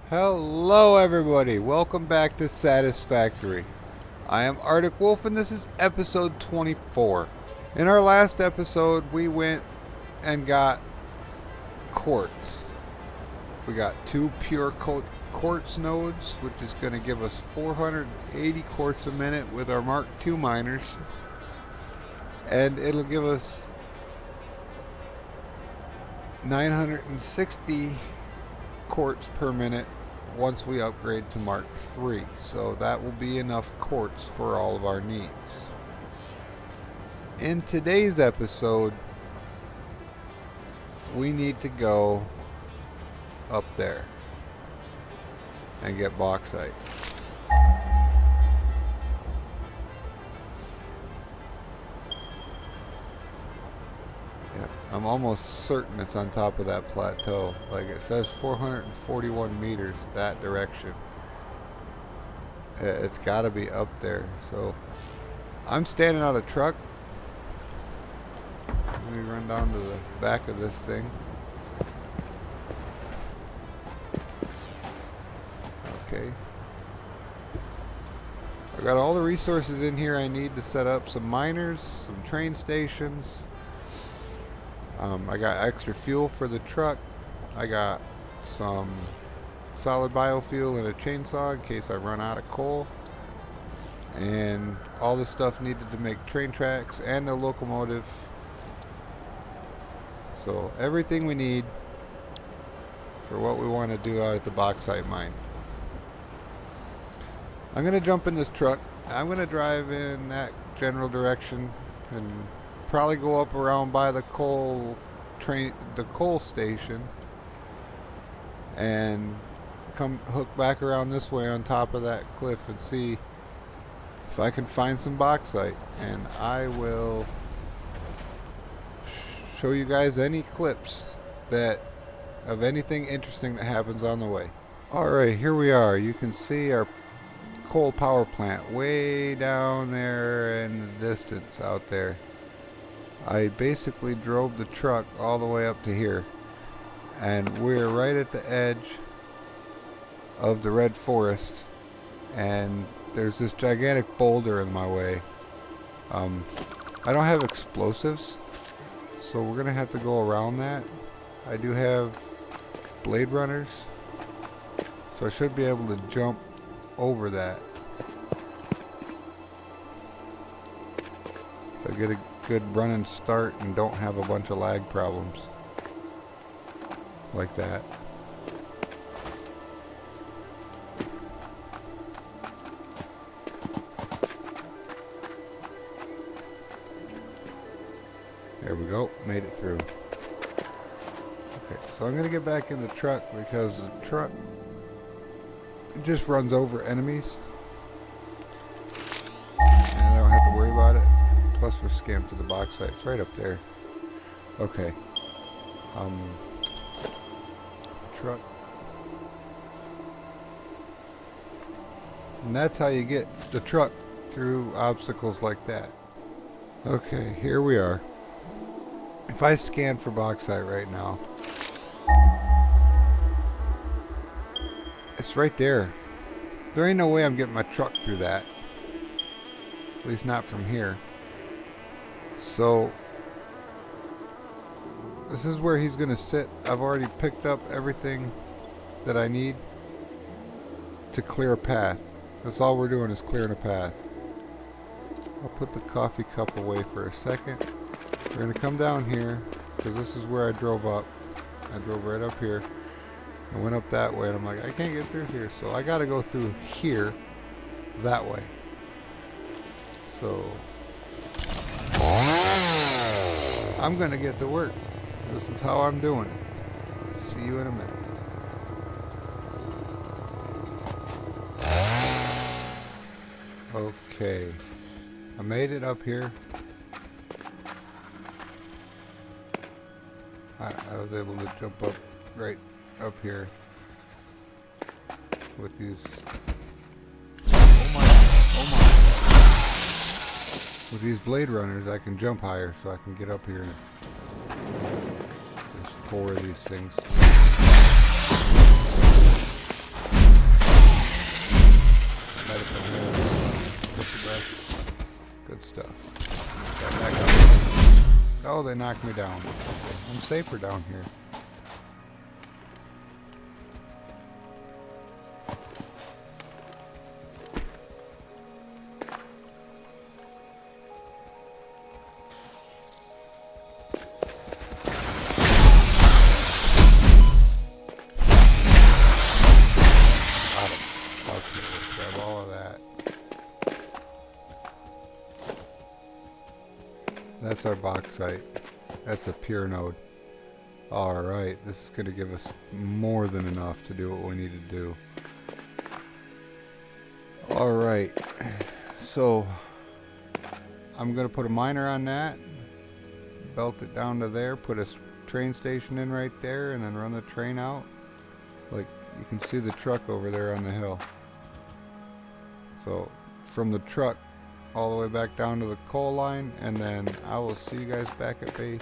Hello everybody, welcome back to Satisfactory. I am Arctic Wolf and this is episode 24. In our last episode we went and got quartz. We got 2 pure quartz nodes, which is going to give us 480 quartz a minute with our Mark II miners. And it'll give us 960 quartz per minute once we upgrade to Mark III. So that will be enough quartz for all of our needs. In today's episode, we need to go up there and get bauxite. I'm almost certain it's on top of that plateau. Like it says 441 meters that direction. It's got to be up there. So I'm standing on a truck. Let me run down to the back of this thing. Okay. I've got all the resources in here I need to set up some miners, some train stations. I got extra fuel for the truck. I got some solid biofuel and a chainsaw in case I run out of coal. And all the stuff needed to make train tracks and a locomotive. So everything we need for what we want to do out at the bauxite mine. I'm going to jump in this truck. I'm going to drive in that general direction and probably go up around by the coal station and come hook back around this way on top of that cliff and see if I can find some bauxite, and I will show you guys any clips of anything interesting that happens on the way. Alright, here we are. You can see our coal power plant way down there in the distance out there. I basically drove the truck all the way up to here, and we're right at the edge of the red forest, and there's this gigantic boulder in my way. I don't have explosives, so we're gonna have to go around that. I do have blade runners, so I should be able to jump over that if I get a good running start and don't have a bunch of lag problems like that. There we go, made it through. Okay, so I'm going to get back in the truck because the truck just runs over enemies and I don't have to worry about it. Plus we're scanned for the bauxite. It's right up there. Okay. Truck. And that's how you get the truck through obstacles like that. Okay, here we are. If I scan for bauxite right now, it's right there. There ain't no way I'm getting my truck through that. At least not from here. So this is where he's gonna sit. I've already picked up everything that I need to clear a path. That's all we're doing is clearing a path. I'll put the coffee cup away for a second. We're gonna come down here because this is where I drove up. I drove right up here. I went up that way and I'm like, I can't get through here, so I gotta go through here that way. So I'm gonna get to work. This is how I'm doing it. See you in a minute. Okay, I made it up here. I was able to jump up right up here with these. Oh my! With these blade runners, I can jump higher, so I can get up here. 4 of these things. Medical hand. Good stuff. Got back up. Oh, they knocked me down. I'm safer down here. Grab all of that. That's our bauxite. That's a pure node. Alright, this is going to give us more than enough to do what we need to do. Alright, so I'm going to put a miner on that, belt it down to there, put a train station in right there, and then run the train out. Like, you can see the truck over there on the hill. So from the truck all the way back down to the coal line, and then I will see you guys back at base.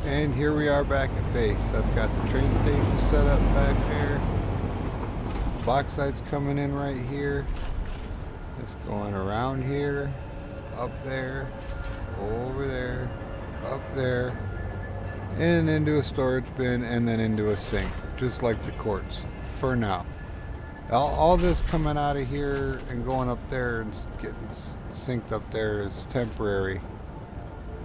And here we are back at base. I've got the train station set up back there. Bauxite's coming in right here. It's going around here, up there, over there, up there, and into a storage bin, and then into a sink, just like the quartz for now. All this coming out of here and going up there and getting synced up there is temporary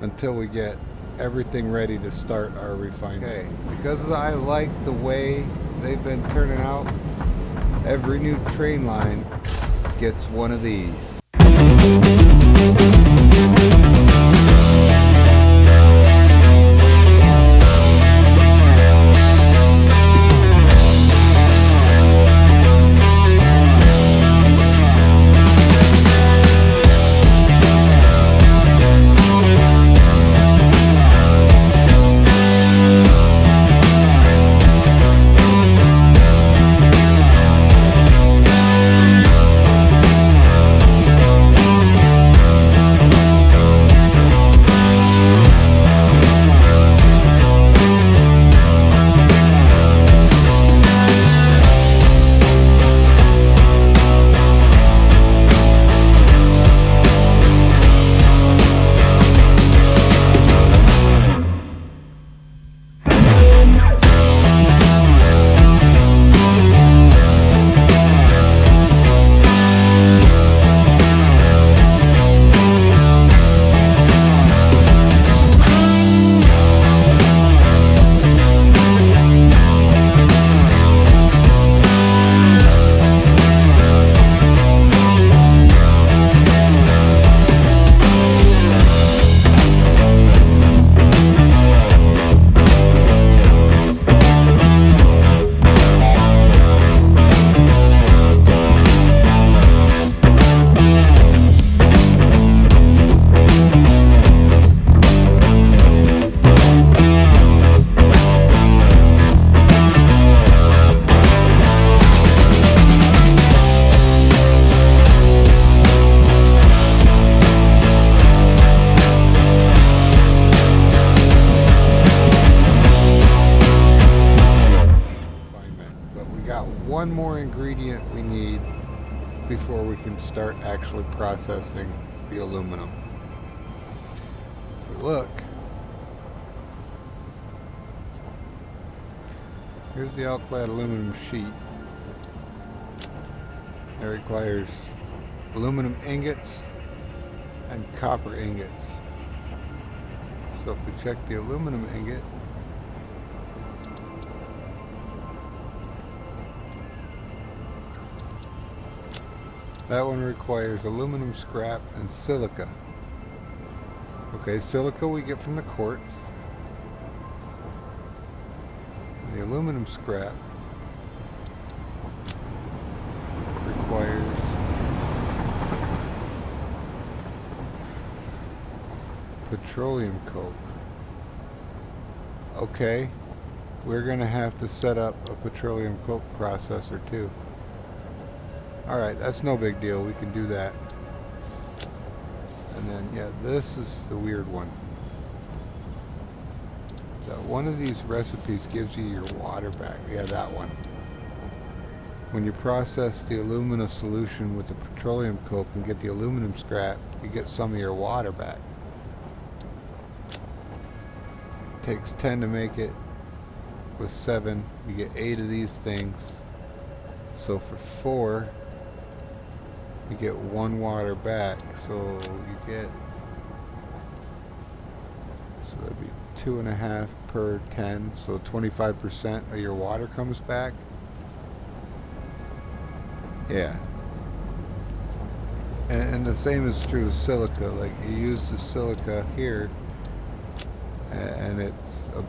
until we get everything ready to start our refinery. Okay, because I like the way they've been turning out, every new train line gets one of these. One more ingredient we need before we can start actually processing the aluminum. If we look, here's the Alclad aluminum sheet. It requires aluminum ingots and copper ingots. So if we check the aluminum ingot, that one requires aluminum scrap and silica. Okay, silica we get from the quartz. The aluminum scrap requires petroleum coke. Okay, we're going to have to set up a petroleum coke processor too. Alright, that's no big deal, we can do that. And then, yeah, this is the weird one. one of these recipes gives you your water back. Yeah, that one. When you process the alumina solution with the petroleum coke and get the aluminum scrap, you get some of your water back. It takes 10 to make it. With 7, you get 8 of these things. So for 4, you get 1 water back. So you get, so that'd be 2.5 per 10. So 25% of your water comes back. Yeah. And the same is true with silica. Like you use the silica here, and it's a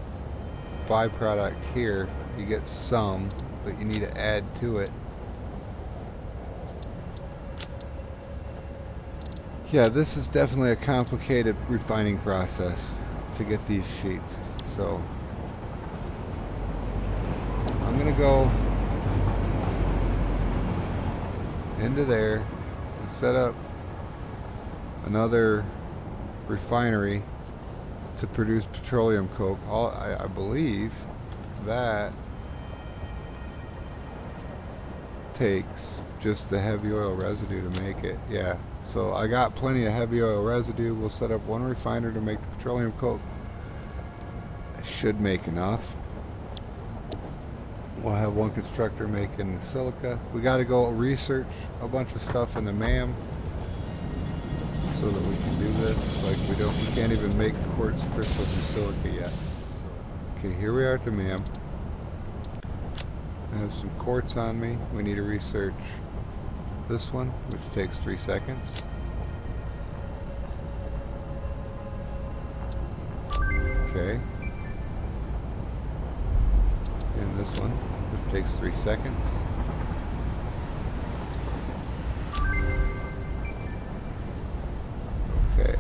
byproduct here. You get some, but you need to add to it. Yeah, this is definitely a complicated refining process to get these sheets. So I'm gonna go into there and set up another refinery to produce petroleum coke. I believe that takes just the heavy oil residue to make it. Yeah, so I got plenty of heavy oil residue. We'll set up one refiner to make the petroleum coke. I should make enough. We'll have one constructor making the silica. We got to go research a bunch of stuff in the MAM so that we can do this. Like we can't even make quartz crystal through silica yet. So, okay, here we are at the MAM. I have some quartz on me. We need to research this one, which takes 3 seconds. Okay. And this one, which takes 3 seconds. Okay.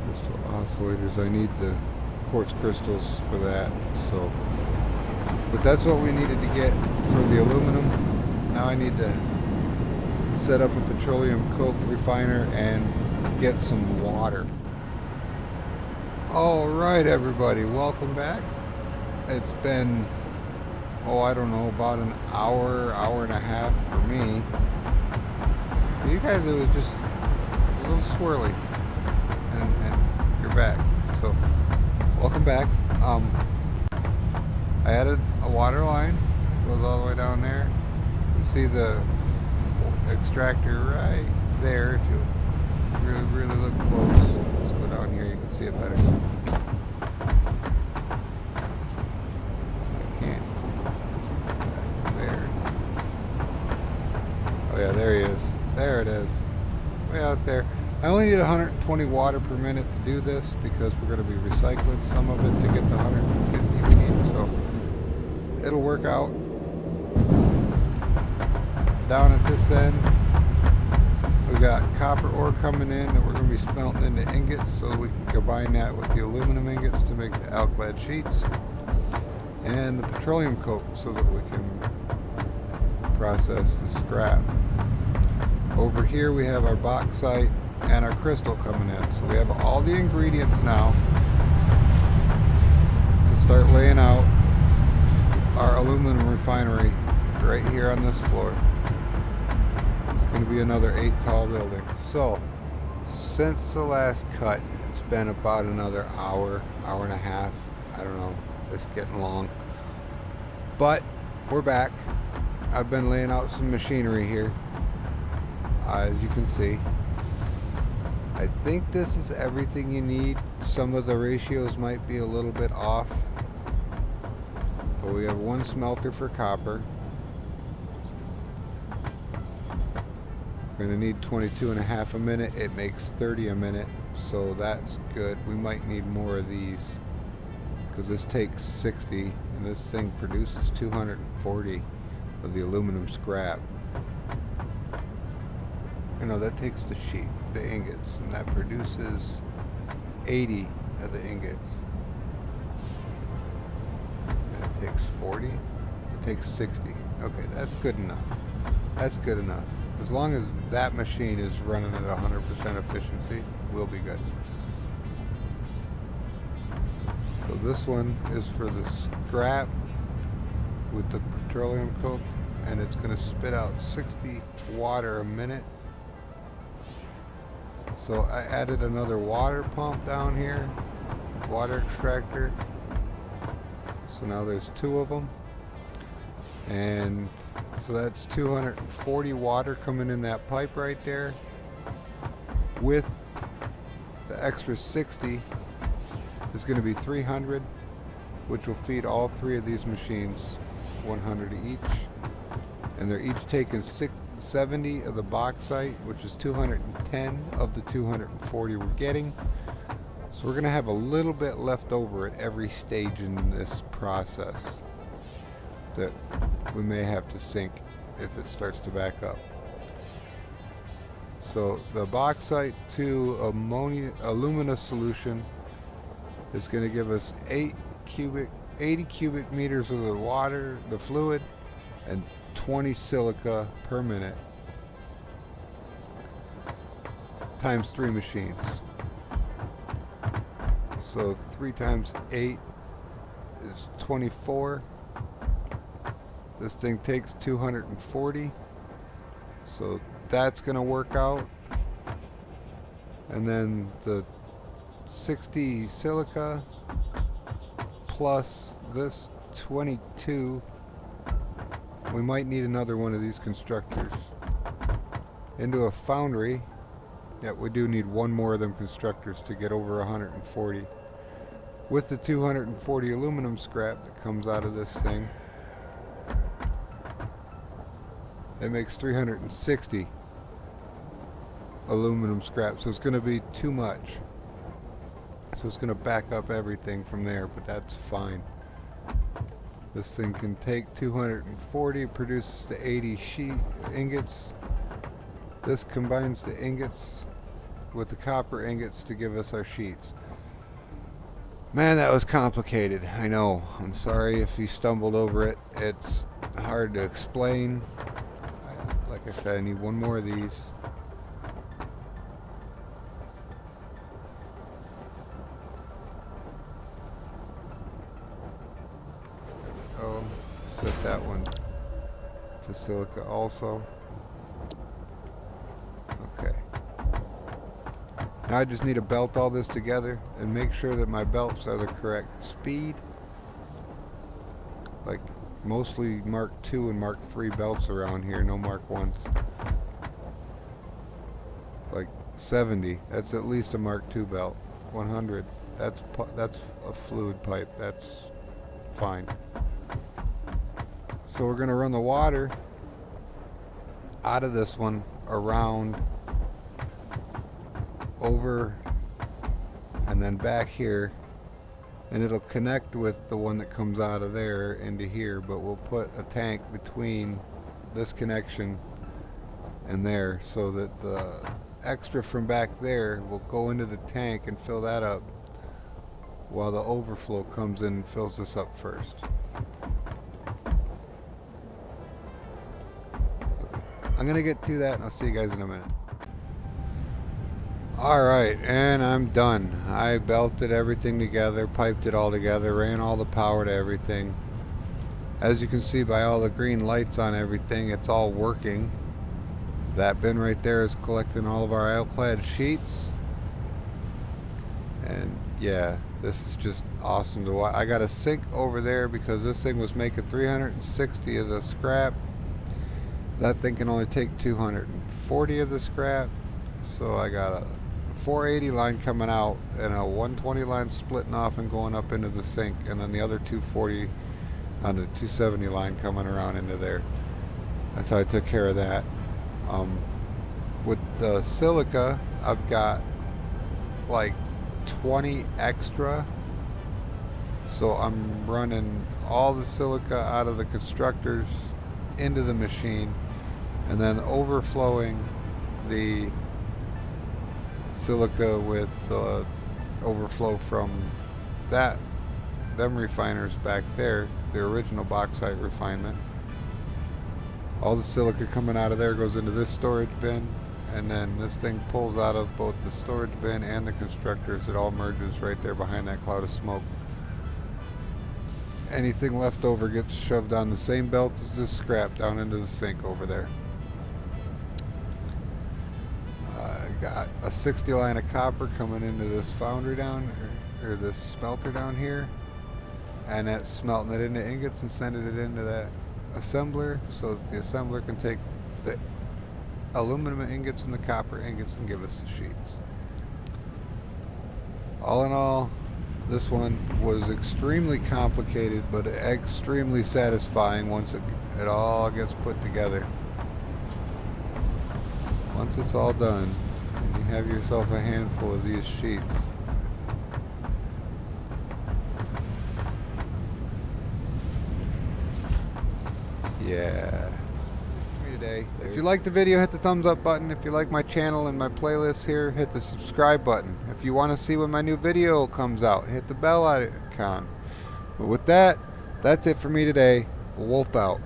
Crystal oscillators. I need the quartz crystals for that. So, but that's what we needed to get for the aluminum. Now I need to set up a petroleum coke refiner and get some water. All right, everybody, welcome back. It's been, I don't know, about an hour and a half for me. For you guys, it was just a little swirly, and you're back. So, welcome back. I added a water line, goes all the way down there. You can see the extractor right there. If you really look close, let's go down here. You can see it better. I can't. There. Oh yeah, there he is. There it is. Way out there. I only need 120 water per minute to do this because we're going to be recycling some of it to get the 150 we need. So it'll work out. Down at this end, we got copper ore coming in that we're going to be smelting into ingots so that we can combine that with the aluminum ingots to make the Alclad sheets, and the petroleum coke so that we can process the scrap. Over here we have our bauxite and our crystal coming in. So we have all the ingredients now to start laying out our aluminum refinery right here on this floor. It's going to be another 8 tall building. So since the last cut, it's been about another hour and a half. I don't know, it's getting long. But we're back. I've been laying out some machinery here. As you can see, I think this is everything you need. Some of the ratios might be a little bit off, but we have one smelter for copper. We're going to need 22.5 a minute. It makes 30 a minute, so that's good. We might need more of these because this takes 60 and this thing produces 240 of the aluminum scrap. You know, that takes the sheet, the ingots, and that produces 80 of the ingots. And it takes 40, it takes 60. Okay, that's good enough. That's good enough. As long as that machine is running at 100% efficiency, we'll be good. So this one is for the scrap with the petroleum coke, and it's going to spit out 60 water a minute. So I added another water pump down here, water extractor. So now there's 2 of them, and so that's 240 water coming in that pipe right there. With the extra 60 is going to be 300, which will feed all 3 of these machines, 100 each, and they're each taking 70 of the bauxite, which is 210 of the 240 we're getting. So we're going to have a little bit left over at every stage in this process that we may have to sink if it starts to back up. So the bauxite to alumina solution is going to give us 80 cubic meters of the water, the fluid, and 20 silica per minute times 3 machines. So 3 times 8 is 24. This thing takes 240. So that's going to work out. And then the 60 silica plus this 22. We might need another one of these constructors into a foundry. Yeah, we do need one more of them constructors to get over 140. With the 240 aluminum scrap that comes out of this thing, it makes 360 aluminum scrap. So it's going to be too much. So it's going to back up everything from there, but that's fine. This thing can take 240, produces the 80 sheet ingots. This combines the ingots with the copper ingots to give us our sheets. Man, that was complicated. I know. I'm sorry if you stumbled over it. It's hard to explain. Like I said, I need one more of these. Oh, set that one to silica also. Okay. Now I just need to belt all this together and make sure that my belts are the correct speed. Like mostly Mark II and Mark III belts around here, no Mark 1s. Like 70, that's at least a Mark II belt. 100, that's a fluid pipe, that's fine. So we're going to run the water out of this one around, over, and then back here, and it'll connect with the one that comes out of there into here, but we'll put a tank between this connection and there so that the extra from back there will go into the tank and fill that up while the overflow comes in and fills this up first. I'm gonna get to that and I'll see you guys in a minute. Alright, and I'm done. I belted everything together, piped it all together, ran all the power to everything. As you can see by all the green lights on everything, it's all working. That bin right there is collecting all of our Alclad sheets. And yeah, this is just awesome to watch. I got a sink over there because this thing was making 360 of the scrap. That thing can only take 240 of the scrap. So I got a 480 line coming out and a 120 line splitting off and going up into the sink, and then the other 240 on the 270 line coming around into there. That's how I took care of that. With the silica, I've got like 20 extra, so I'm running all the silica out of the constructors into the machine and then overflowing the silica with the overflow from them refiners back there, the original bauxite refinement. All the silica coming out of there goes into this storage bin, and then this thing pulls out of both the storage bin and the constructors. It all merges right there behind that cloud of smoke. Anything left over gets shoved on the same belt as this scrap down into the sink over there. Got a 60 line of copper coming into this foundry down, or this smelter down here, and that's smelting it into ingots and sending it into that assembler, so that the assembler can take the aluminum ingots and the copper ingots and give us the sheets. All in all, this one was extremely complicated but extremely satisfying once it all gets put together. Once it's all done, you have yourself a handful of these sheets. Yeah. Today. If you like the video, hit the thumbs up button. If you like my channel and my playlist here, hit the subscribe button. If you want to see when my new video comes out, hit the bell icon. But with that, that's it for me today. Wolf out.